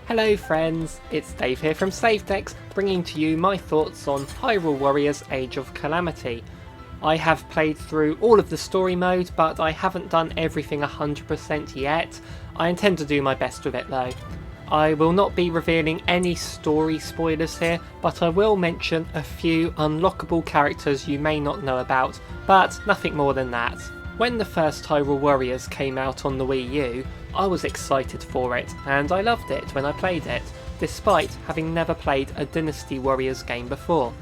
Hello friends, it's Dave here from SaveDex, bringing to you my thoughts on Hyrule Warriors Age of Calamity. I have played through all of the story mode, but I haven't done everything 100% yet. I intend to do my best with it though. I will not be revealing any story spoilers here, but I will mention a few unlockable characters you may not know about, but nothing more than that. When the first Hyrule Warriors came out on the Wii U, I was excited for it, and I loved it when I played it, despite having never played a Dynasty Warriors game before.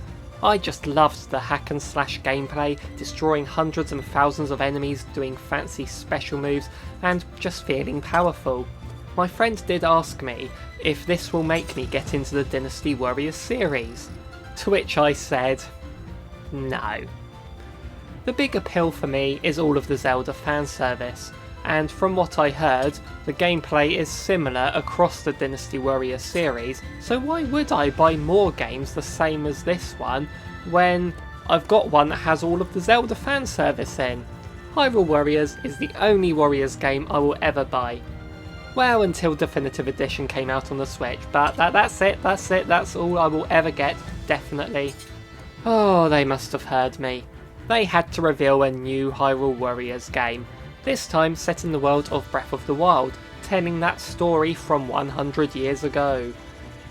I just loved the hack and slash gameplay, destroying hundreds and thousands of enemies, doing fancy special moves, and just feeling powerful. My friend did ask me if this will make me get into the Dynasty Warriors series, to which I said, no. The big appeal for me is all of the Zelda fan service, and from what I heard, the gameplay is similar across the Dynasty Warriors series, so why would I buy more games the same as this one when I've got one that has all of the Zelda fan service in? Hyrule Warriors is the only Warriors game I will ever buy. Well, until Definitive Edition came out on the Switch, but that's it, that's all I will ever get, definitely. Oh, they must have heard me. They had to reveal a new Hyrule Warriors game, this time set in the world of Breath of the Wild, telling that story from 100 years ago.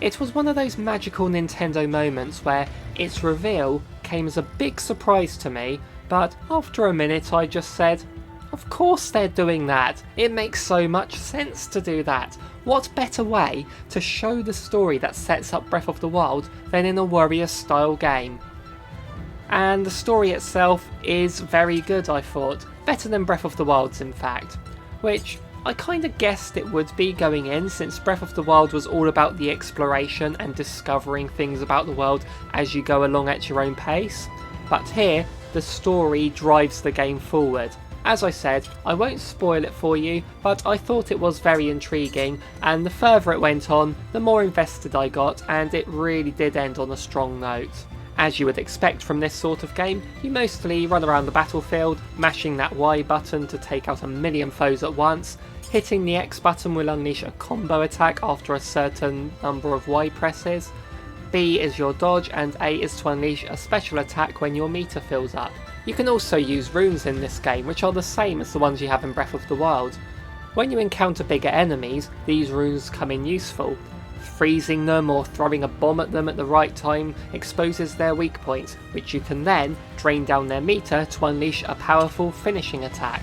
It was one of those magical Nintendo moments where its reveal came as a big surprise to me, but after a minute I just said, of course they're doing that, it makes so much sense to do that. What better way to show the story that sets up Breath of the Wild than in a Warriors style game? And the story itself is very good, I thought. Better than Breath of the Wild's in fact. Which I kinda guessed it would be going in, since Breath of the Wild was all about the exploration and discovering things about the world as you go along at your own pace. But here, the story drives the game forward. As I said, I won't spoil it for you, but I thought it was very intriguing, and the further it went on, the more invested I got, and it really did end on a strong note. As you would expect from this sort of game, you mostly run around the battlefield, mashing that Y button to take out a million foes at once. Hitting the X button will unleash a combo attack after a certain number of Y presses. B is your dodge, and A is to unleash a special attack when your meter fills up. You can also use runes in this game, which are the same as the ones you have in Breath of the Wild. When you encounter bigger enemies, these runes come in useful. Freezing them or throwing a bomb at them at the right time exposes their weak points, which you can then drain down their meter to unleash a powerful finishing attack.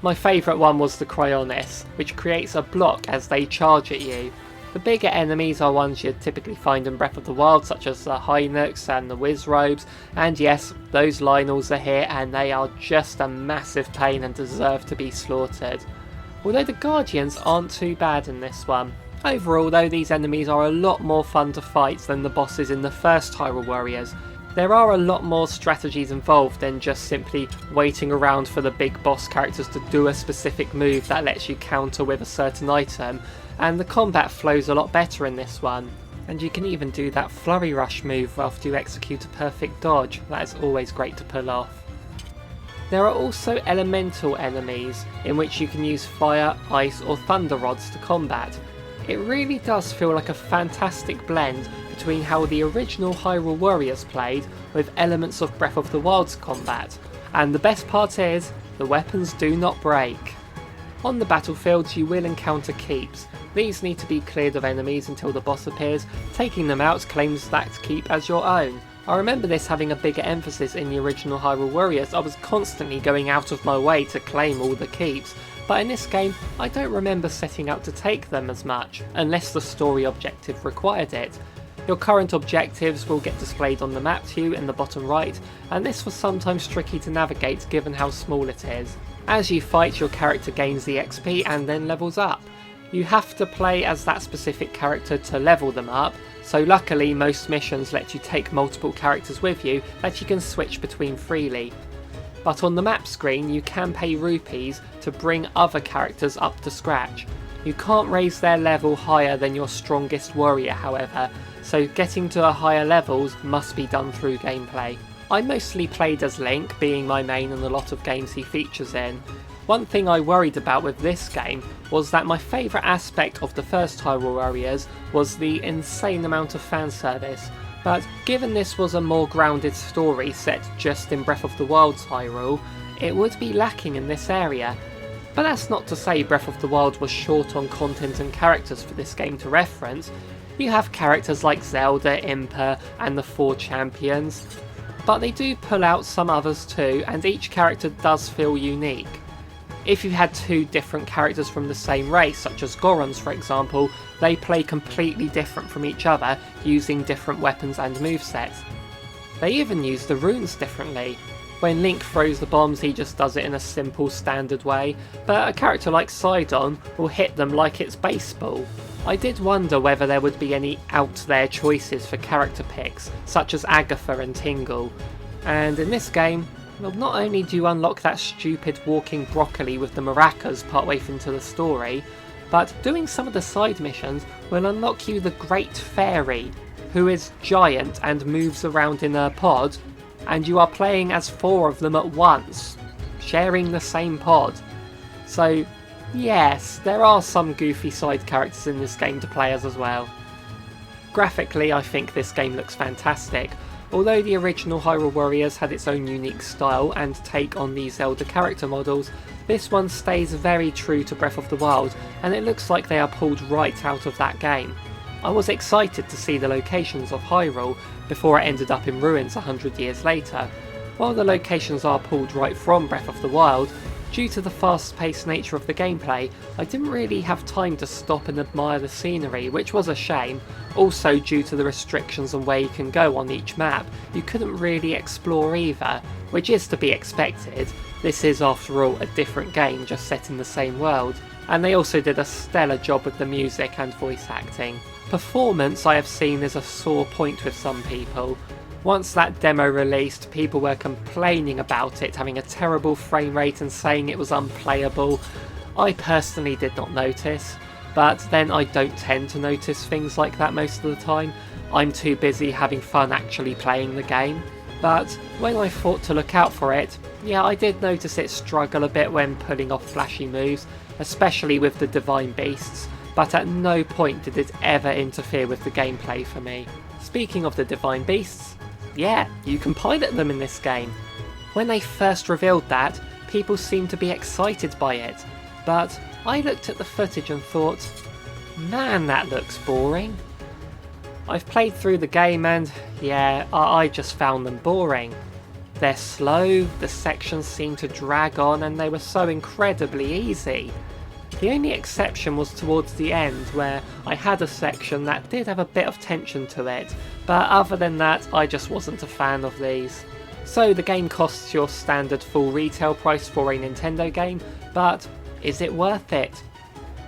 My favourite one was the Cryonis, which creates a block as they charge at you. The bigger enemies are ones you'd typically find in Breath of the Wild, such as the Hynux and the Wizrobes, and yes, those Lynels are here and they are just a massive pain and deserve to be slaughtered. Although the Guardians aren't too bad in this one. Overall though, these enemies are a lot more fun to fight than the bosses in the first Hyrule Warriors. There are a lot more strategies involved than just simply waiting around for the big boss characters to do a specific move that lets you counter with a certain item, and the combat flows a lot better in this one. And you can even do that flurry rush move after you execute a perfect dodge. That is always great to pull off. There are also elemental enemies in which you can use fire, ice or thunder rods to combat. It really does feel like a fantastic blend between how the original Hyrule Warriors played with elements of Breath of the Wild's combat, and the best part is, the weapons do not break. On the battlefields you will encounter keeps. These need to be cleared of enemies until the boss appears. Taking them out claims that keep as your own. I remember this having a bigger emphasis in the original Hyrule Warriors. I was constantly going out of my way to claim all the keeps. But in this game, I don't remember setting out to take them as much, unless the story objective required it. Your current objectives will get displayed on the map to you in the bottom right, and this was sometimes tricky to navigate given how small it is. As you fight, your character gains the XP and then levels up. You have to play as that specific character to level them up, so luckily most missions let you take multiple characters with you that you can switch between freely. But on the map screen you can pay rupees to bring other characters up to scratch. You can't raise their level higher than your strongest warrior however, so getting to higher levels must be done through gameplay. I mostly played as Link, being my main in a lot of games he features in. One thing I worried about with this game was that my favourite aspect of the first Hyrule Warriors was the insane amount of fan service, but given this was a more grounded story set just in Breath of the Wild's Hyrule, it would be lacking in this area. But that's not to say Breath of the Wild was short on content and characters for this game to reference. You have characters like Zelda, Impa, and the 4 champions, but they do pull out some others too, and each character does feel unique. If you had 2 different characters from the same race, such as Gorons for example, they play completely different from each other, using different weapons and movesets. They even use the runes differently. When Link throws the bombs, he just does it in a simple standard way, but a character like Sidon will hit them like it's baseball. I did wonder whether there would be any out there choices for character picks, such as Agatha and Tingle, and in this game, well, not only do you unlock that stupid walking broccoli with the maracas partway into the story, but doing some of the side missions will unlock you the Great Fairy, who is giant and moves around in a pod, and you are playing as 4 of them at once, sharing the same pod. So yes, there are some goofy side characters in this game to play as well. Graphically, I think this game looks fantastic. Although the original Hyrule Warriors had its own unique style and take on the Zelda character models, this one stays very true to Breath of the Wild, and it looks like they are pulled right out of that game. I was excited to see the locations of Hyrule before it ended up in ruins 100 years later. While the locations are pulled right from Breath of the Wild, due to the fast-paced nature of the gameplay, I didn't really have time to stop and admire the scenery, which was a shame. Also, due to the restrictions on where you can go on each map, you couldn't really explore either, which is to be expected. This is after all a different game just set in the same world, and they also did a stellar job with the music and voice acting. Performance I have seen is a sore point with some people. Once that demo released, people were complaining about it having a terrible frame rate and saying it was unplayable. I personally did not notice, but then I don't tend to notice things like that most of the time. I'm too busy having fun actually playing the game. But when I thought to look out for it, yeah, I did notice it struggle a bit when pulling off flashy moves, especially with the Divine Beasts, but at no point did it ever interfere with the gameplay for me. Speaking of the Divine Beasts, yeah, you can pilot them in this game. When they first revealed that, people seemed to be excited by it, but I looked at the footage and thought, man, that looks boring. I've played through the game and, yeah, I just found them boring. They're slow, the sections seem to drag on, and they were so incredibly easy. The only exception was towards the end, where I had a section that did have a bit of tension to it, but other than that I just wasn't a fan of these. So the game costs your standard full retail price for a Nintendo game, but is it worth it?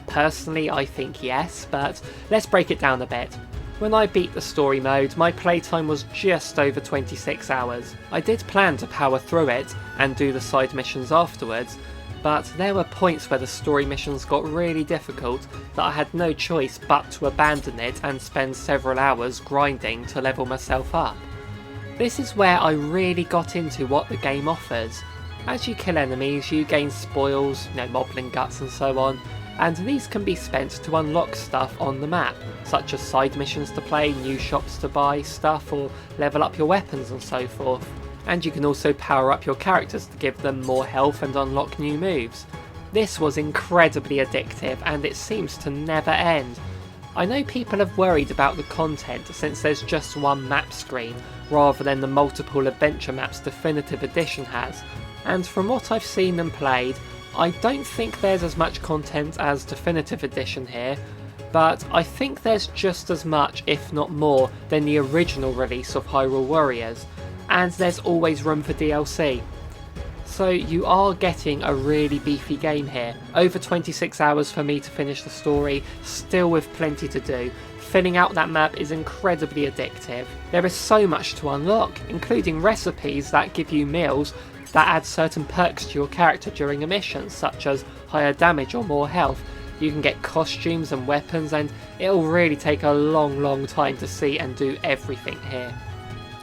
Personally I think yes, but let's break it down a bit. When I beat the story mode, my playtime was just over 26 hours. I did plan to power through it and do the side missions afterwards, but there were points where the story missions got really difficult that I had no choice but to abandon it and spend several hours grinding to level myself up. This is where I really got into what the game offers. As you kill enemies, you gain spoils, MOBLIN guts and so on, and these can be spent to unlock stuff on the map, such as side missions to play, new shops to buy stuff, or level up your weapons and so forth. And you can also power up your characters to give them more health and unlock new moves. This was incredibly addictive and it seems to never end. I know people have worried about the content since there's just one map screen rather than the multiple adventure maps Definitive Edition has, and from what I've seen and played, I don't think there's as much content as Definitive Edition here, but I think there's just as much, if not more, than the original release of Hyrule Warriors. And there's always room for DLC. So you are getting a really beefy game here. Over 26 hours for me to finish the story, still with plenty to do. Filling out that map is incredibly addictive. There is so much to unlock, including recipes that give you meals that add certain perks to your character during a mission, such as higher damage or more health. You can get costumes and weapons, and it'll really take a long time to see and do everything here.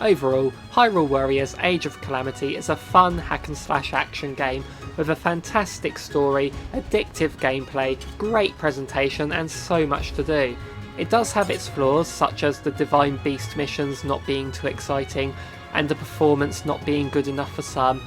Overall, Hyrule Warriors Age of Calamity is a fun hack and slash action game with a fantastic story, addictive gameplay, great presentation and so much to do. It does have its flaws, such as the Divine Beast missions not being too exciting and the performance not being good enough for some,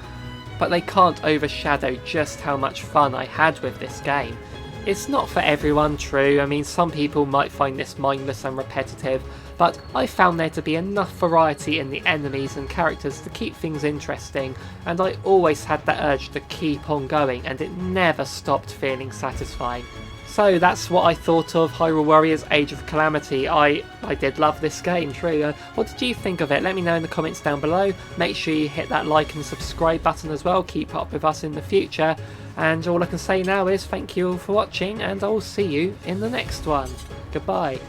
but they can't overshadow just how much fun I had with this game. It's not for everyone, true. I mean, some people might find this mindless and repetitive, but I found there to be enough variety in the enemies and characters to keep things interesting, and I always had that urge to keep on going, and it never stopped feeling satisfying. So that's what I thought of Hyrule Warriors Age of Calamity. I did love this game, true. What did you think of it? Let me know in the comments down below. Make sure you hit that like and subscribe button as well. Keep up with us in the future. And all I can say now is thank you all for watching, and I'll see you in the next one. Goodbye.